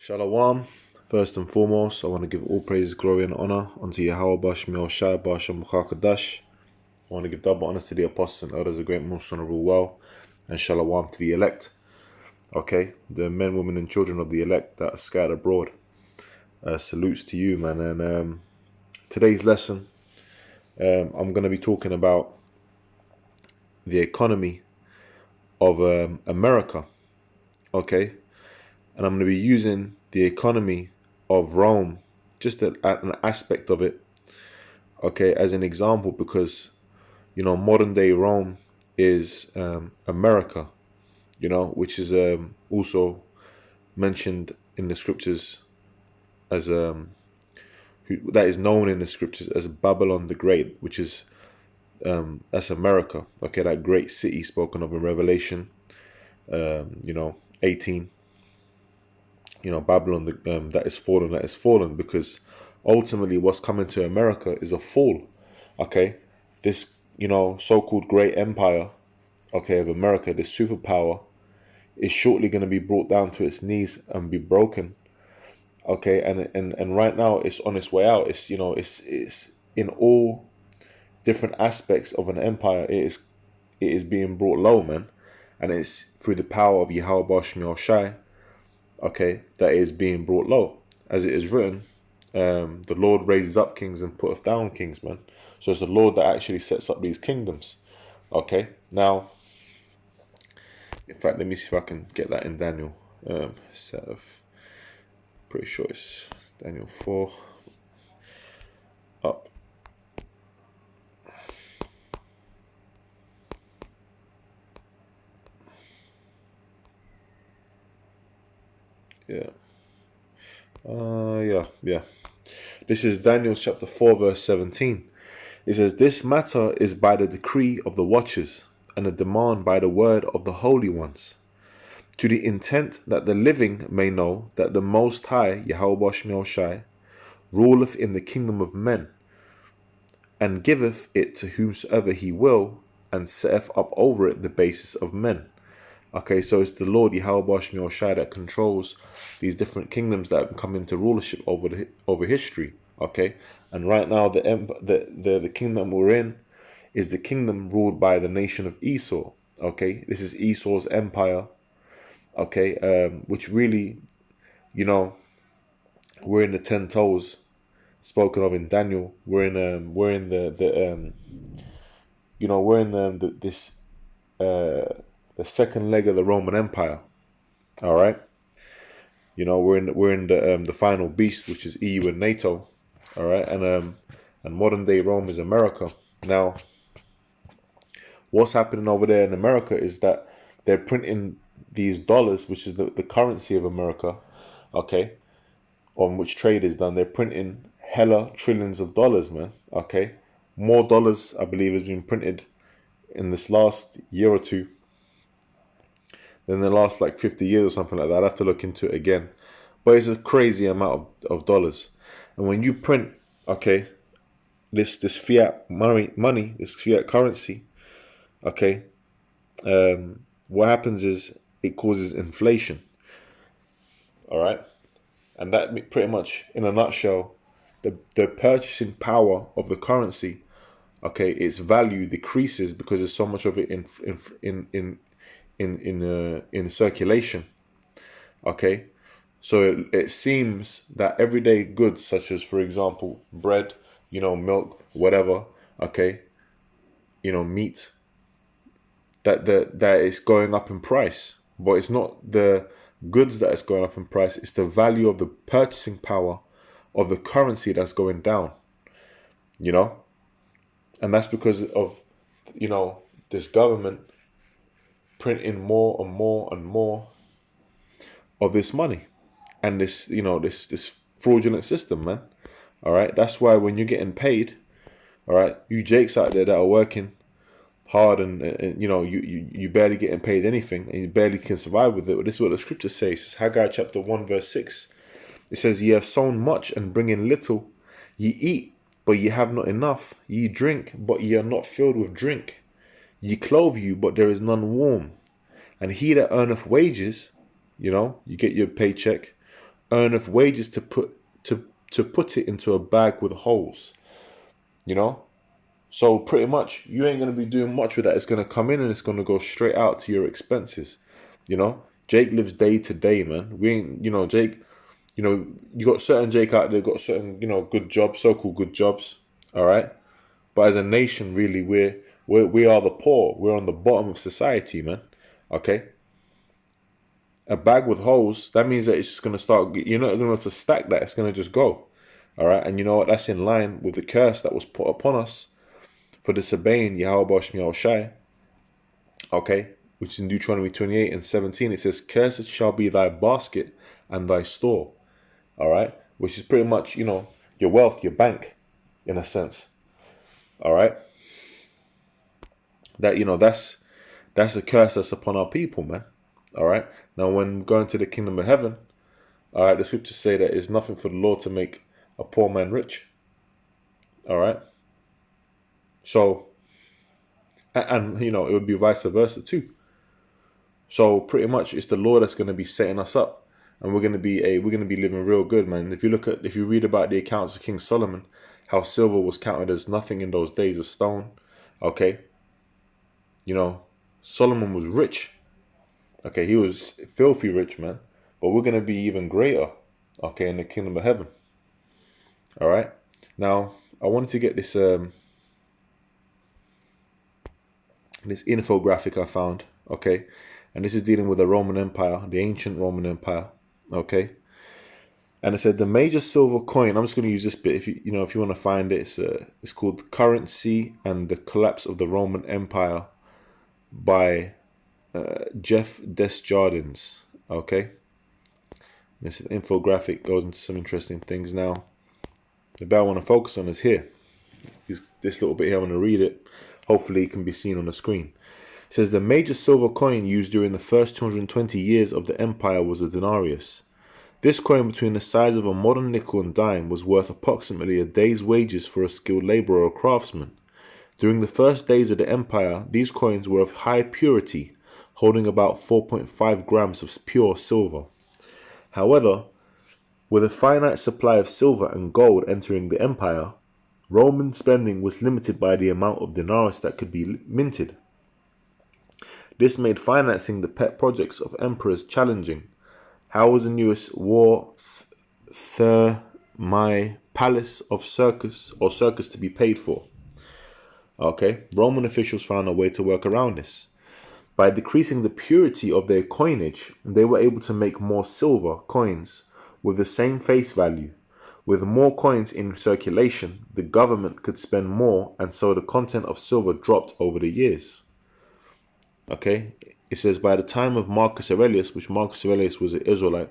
Shalom. First and foremost, I want to give all praise, glory, and honor unto Yahweh Bashmi Shai Basham Chakadash. I want to give double honors to the apostles and elders, the great most honorable well, and shalom to the elect. Okay, the men, women, and children of the elect that are scattered abroad. Salutes to you, man. And today's lesson, I'm going to be talking about the economy of America. Okay, and I'm going to be using the economy of Rome, just an aspect of it, okay, as an example, because modern day Rome is America, which is also mentioned in the scriptures as that is known in the scriptures as Babylon the Great, which is that's America, okay, that great city spoken of in Revelation 18. Babylon, that is fallen, because ultimately what's coming to America is a fall. Okay, this so-called great empire, okay, of America, this superpower, is shortly going to be brought down to its knees and be broken. Okay, and right now it's on its way out. It's in all different aspects of an empire. It is being brought low, man, and it's through the power of Yahweh Bashmi Shai. Okay, that is being brought low, as it is written. The Lord raises up kings and putteth down kings, man. So it's the Lord that actually sets up these kingdoms. Okay, now, in fact, let me see if I can get that in Daniel. Pretty sure it's Daniel 4 up. Yeah. This is Daniel chapter 4 verse 17. It says, "This matter is by the decree of the watchers, and a demand by the word of the holy ones, to the intent that the living may know that the Most High, Yahweh Shemel Shai, ruleth in the kingdom of men, and giveth it to whomsoever he will, and setteth up over it the basis of men." Okay, so it's the Lord Yahweh Shemel Shai that controls these different kingdoms that have come into rulership over history. Okay, and right now the kingdom we're in is the kingdom ruled by the nation of Esau. Okay, this is Esau's empire. Okay, which really, we're in the 10 toes spoken of in Daniel. We're in the second leg of the Roman Empire. All right, we're in the final beast, which is EU and NATO. All right, and modern day Rome is America. Now, what's happening over there in America is that they're printing these dollars, which is the currency of America, okay, on which trade is done. They're printing hella trillions of dollars, man. Okay, more dollars, I believe, has been printed in this last year or two than the last like 50 years or something like that. I have to look into it again, but it's a crazy amount of dollars. And when you print, okay, this fiat money, this fiat currency, okay, what happens is it causes inflation. All right, and that pretty much, in a nutshell, the purchasing power of the currency, okay, its value decreases because there's so much of it in circulation. Okay, so it seems that everyday goods, such as, for example, bread, milk, whatever, okay, meat, that is going up in price, but it's not the goods that is going up in price. It's the value of the purchasing power of the currency that's going down. And that's because of this government printing more and more and more of this money, and this this fraudulent system, man. All right, that's why when you're getting paid, all right, you jakes out there that are working hard and you barely getting paid anything and you barely can survive with it. But this is what the scripture says. It's Haggai chapter 1 verse 6. It says, "Ye have sown much and bring in little. Ye eat, but ye have not enough. Ye drink, but ye are not filled with drink. Ye clothe you, but there is none warm. And he that earneth wages," you get your paycheck, earneth wages to put it into a bag with holes. You know? So pretty much you ain't gonna be doing much with that. It's gonna come in and it's gonna go straight out to your expenses. You know? Jake lives day to day, man. We ain't, Jake, you got certain Jake out there, got certain, good jobs, so-called good jobs. All right. But as a nation, really, we are the poor. We're on the bottom of society, man. Okay. A bag with holes, that means that it's just going to start, you're not going to be able to stack that. It's going to just go. All right. And you know what? That's in line with the curse that was put upon us for disobeying Yahweh Shmi Shai. Okay. Which is in Deuteronomy 28 and 17. It says, cursed shall be thy basket and thy store. All right. Which is pretty much, your wealth, your bank, in a sense. All right. That, that's a curse that's upon our people, man. All right. Now, when going to the kingdom of heaven, all right, the scriptures say that it's nothing for the Lord to make a poor man rich. All right. So, and it would be vice versa too. So pretty much, it's the Lord that's going to be setting us up, and we're going to be living real good, man. If you read about the accounts of King Solomon, how silver was counted as nothing in those days, a stone. Okay. Solomon was rich. Okay, he was filthy rich, man. But we're going to be even greater, okay, in the kingdom of heaven. All right. Now, I wanted to get this this infographic I found, okay? And this is dealing with the Roman Empire, the ancient Roman Empire, okay? And it said the major silver coin, I'm just going to use this bit if you want to find it. It's called Currency and the Collapse of the Roman Empire by Jeff Desjardins. Okay, this infographic goes into some interesting things. Now, the bit I want to focus on is here. This little bit here, I'm going to read it. Hopefully, it can be seen on the screen. It says the major silver coin used during the first 220 years of the empire was the denarius. This coin, between the size of a modern nickel and dime, was worth approximately a day's wages for a skilled laborer or craftsman. During the first days of the empire, these coins were of high purity, holding about 4.5 grams of pure silver. However, with a finite supply of silver and gold entering the empire, Roman spending was limited by the amount of denarius that could be minted. This made financing the pet projects of emperors challenging. How was the newest war my palace of circus to be paid for? Okay, Roman officials found a way to work around this. By decreasing the purity of their coinage, they were able to make more silver coins with the same face value. With more coins in circulation, the government could spend more, and so the content of silver dropped over the years. Okay, it says by the time of Marcus Aurelius, which Marcus Aurelius was an Israelite,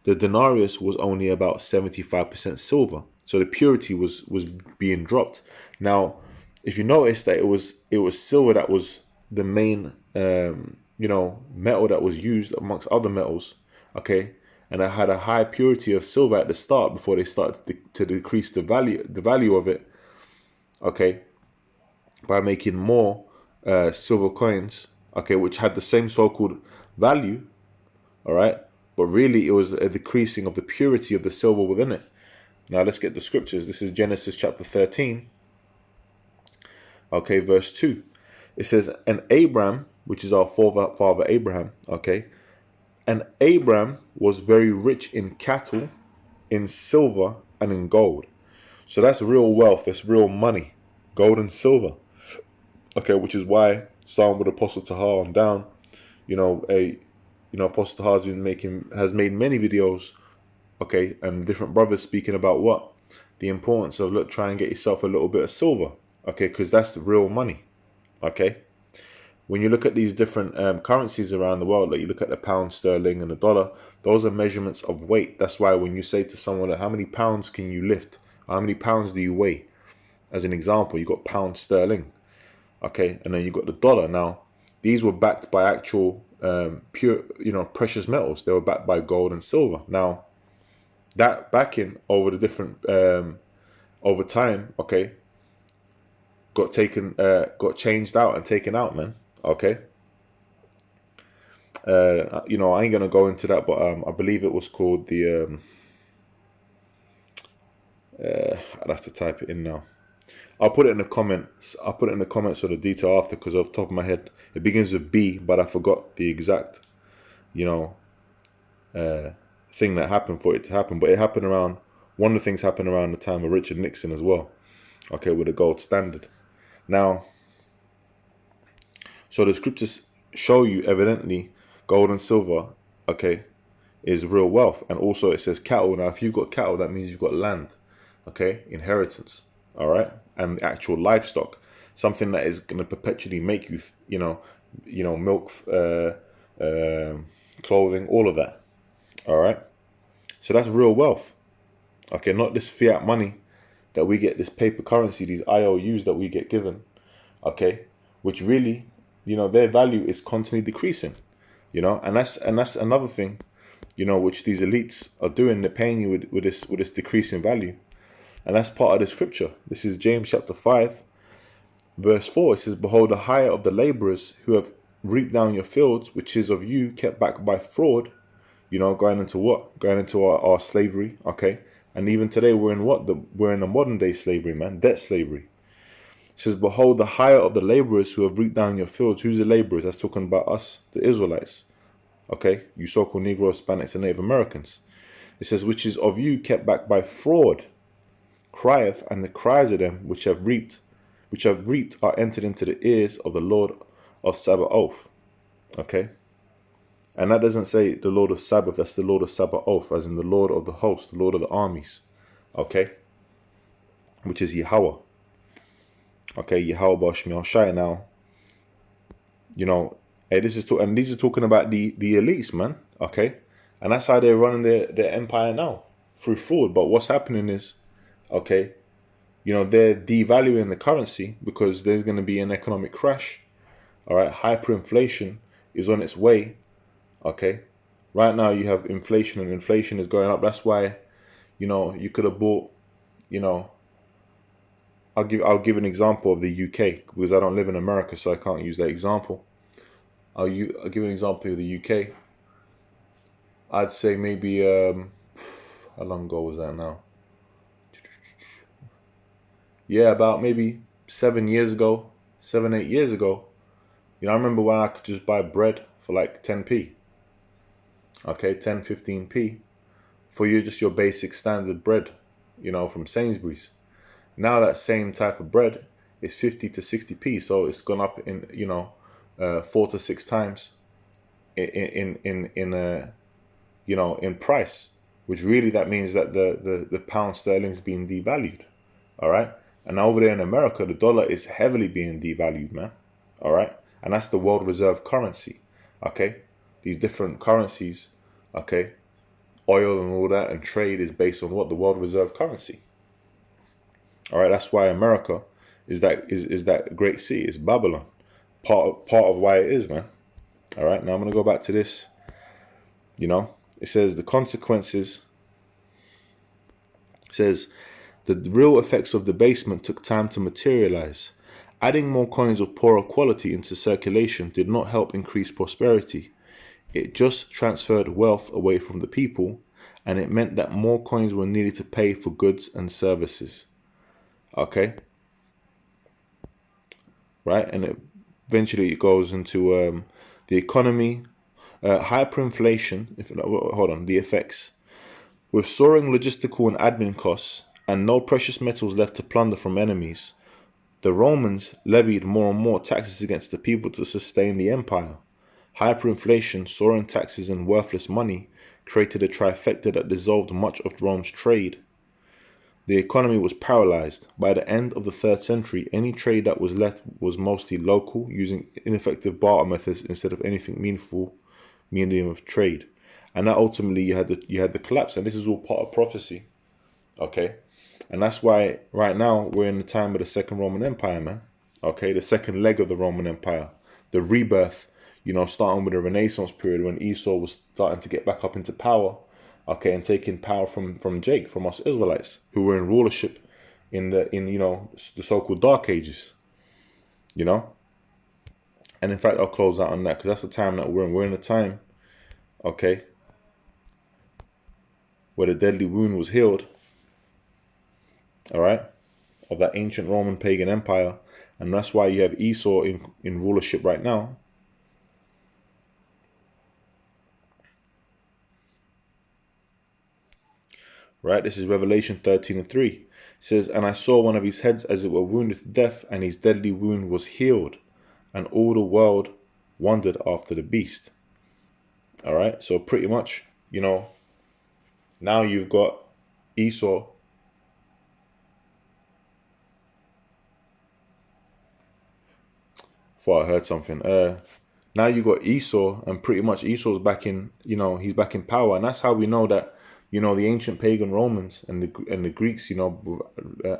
the denarius was only about 75% silver. So the purity was being dropped. Now, if you notice that it was silver that was the main metal that was used amongst other metals, okay, and it had a high purity of silver at the start before they started to decrease the value of it, okay, by making more silver coins, okay, which had the same so-called value, all right, but really it was a decreasing of the purity of the silver within it. Now let's get the scriptures. This is Genesis chapter 13, okay, verse 2. It says, and Abraham, which is our father Abraham, okay, and Abraham was very rich in cattle, in silver, and in gold. So that's real wealth, that's real money, gold and silver. Okay, which is why starting with Apostle Tahar on down, Apostle Tahar has made many videos, okay, and different brothers speaking about what? The importance of try and get yourself a little bit of silver, okay, because that's real money. Okay, when you look at these different currencies around the world, like you look at the pound sterling and the dollar, those are measurements of weight. That's why when you say to someone, how many pounds can you lift? How many pounds do you weigh? As an example, you got pound sterling, okay, and then you got the dollar. Now, these were backed by actual pure, precious metals. They were backed by gold and silver. Now, that backing over the different over time, okay, got changed out and taken out, man. Okay. I ain't gonna go into that, but I believe it was called the. I'd have to type it in now. I'll put it in the comments. I'll put it in the comments for the detail after, because off the top of my head, it begins with B, but I forgot the exact, you know, thing that happened for it to happen. But it happened around. One of the things happened around the time of Richard Nixon as well. Okay, with the gold standard. Now, so the scriptures show you evidently gold and silver, okay, is real wealth. And also it says cattle. Now, if you've got cattle, that means you've got land, okay, inheritance, all right, and actual livestock, something that is going to perpetually make you, milk, clothing, all of that, all right. So that's real wealth, okay, not this fiat money that we get, this paper currency, these IOUs that we get given, okay, which really, their value is constantly decreasing, and that's another thing, which these elites are doing. They're paying you with this decreasing value, and that's part of the scripture. This is James chapter 5, verse 4. It says, "Behold, the hire of the laborers who have reaped down your fields, which is of you kept back by fraud." Going into what? Going into our slavery, okay? And even today, we're in what? We're in a modern day slavery, man. Debt slavery. It says, "Behold, the hire of the laborers who have reaped down your fields." Who's the laborers? That's talking about us, the Israelites. Okay, you so-called Negroes, Hispanics, and Native Americans. It says, "Which is of you kept back by fraud, crieth, and the cries of them which have reaped are entered into the ears of the Lord of Sabaoth." Okay, and that doesn't say the Lord of Sabbath. That's the Lord of Sabaoth, as in the Lord of the host, the Lord of the armies. Okay, which is Yahweh. Okay, Yahweh Bashmi Shai. Now, hey, these are talking about the elites, man. Okay, and that's how they're running their empire now, through fraud. But what's happening is, okay, they're devaluing the currency because there's going to be an economic crash. All right, hyperinflation is on its way. Okay, right now you have inflation, and inflation is going up. That's why, you could have bought, I'll give an example of the UK, because I don't live in America, so I can't use that example. I'll give an example of the UK. I'd say maybe how long ago was that now? Yeah, about maybe 7 years ago, 8 years ago. I remember when I could just buy bread for like 10p. Okay, 10, 15p for just your basic standard bread, from Sainsbury's. Now that same type of bread is 50 to 60p, so it's gone up in 4 to 6 times in price, which really that means that the pound sterling is being devalued. All right, and over there in America, the dollar is heavily being devalued, man. All right, and that's the world reserve currency. Okay, these different currencies, okay, oil and all that, and trade is based on what? The world reserve currency. All right, that's why America is that great city. It's Babylon. Part of why it is, man. All right, now I'm gonna go back to this. It says the consequences. It says the real effects of debasement took time to materialize. Adding more coins of poorer quality into circulation did not help increase prosperity. It just transferred wealth away from the people, and it meant that more coins were needed to pay for goods and services. Okay? Right? And eventually it goes into the economy, hyperinflation, the effects. With soaring logistical and admin costs, and no precious metals left to plunder from enemies, the Romans levied more and more taxes against the people to sustain the empire. Hyperinflation, soaring taxes, and worthless money created a trifecta that dissolved much of Rome's trade. The economy was paralyzed. By the end of the 3rd century, any trade that was left was mostly local, using ineffective barter methods instead of anything meaningful medium of trade. And that ultimately you had the collapse, and this is all part of prophecy. Okay, and that's why right now we're in the time of the Second Roman Empire, man. Okay, the second leg of the Roman Empire, the rebirth. Starting with the Renaissance period when Esau was starting to get back up into power. Okay, and taking power from us Israelites who were in rulership in the so-called Dark Ages. And in fact, I'll close out on that because that's the time that we're in. We're in a time, okay, where the deadly wound was healed, all right, of that ancient Roman pagan empire. And that's why you have Esau in rulership right now. Right, this is Revelation 13:3. It says, and I saw one of his heads as it were wounded to death, and his deadly wound was healed, and all the world wondered after the beast. All right, so pretty much, now you've got Esau. Thought I heard something. Now you got Esau, and pretty much Esau's back in. He's back in power, and that's how we know that. The ancient pagan Romans and the Greeks.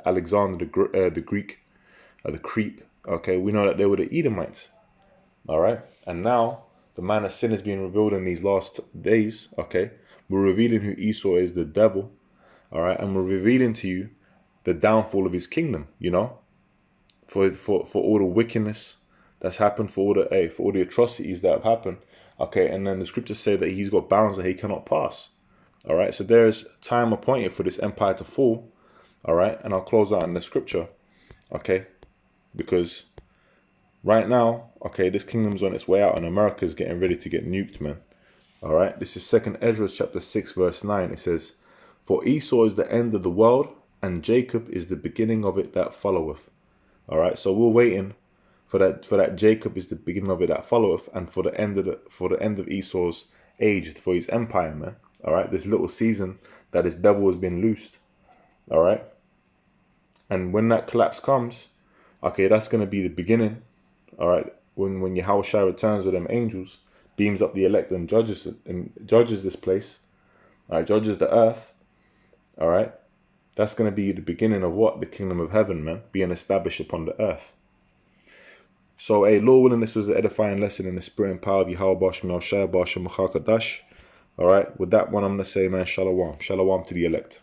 Alexander the Greek, the creep. Okay, we know that they were the Edomites. All right, and now the man of sin is being revealed in these last days. Okay, we're revealing who Esau is, the devil. All right, and we're revealing to you the downfall of his kingdom. For all the wickedness that's happened, for all the atrocities that have happened. Okay, and then the scriptures say that he's got bounds that he cannot pass. All right, so there is time appointed for this empire to fall. All right, and I'll close out in the scripture. Okay, because right now, okay, this kingdom's on its way out, and America's getting ready to get nuked, man. All right, this is 2nd Ezra chapter 6 verse 9. It says, "For Esau is the end of the world, and Jacob is the beginning of it that followeth." All right, so we're waiting for that Jacob is the beginning of it that followeth, and for the end of Esau's age, for his empire, man. All right, this little season that this devil has been loosed. All right, and when that collapse comes, okay, that's going to be the beginning. All right, when Yahushua returns with them angels, beams up the elect and judges this place. All right, judges the earth. All right, that's going to be the beginning of what? The kingdom of heaven, man, being established upon the earth. So, Lord willing, this was an edifying lesson in the spirit and power of Yahweh Bashim Al Shai Bashim Machakadash. All right, with that one, I'm going to say, man, shalom. Shalom to the elect.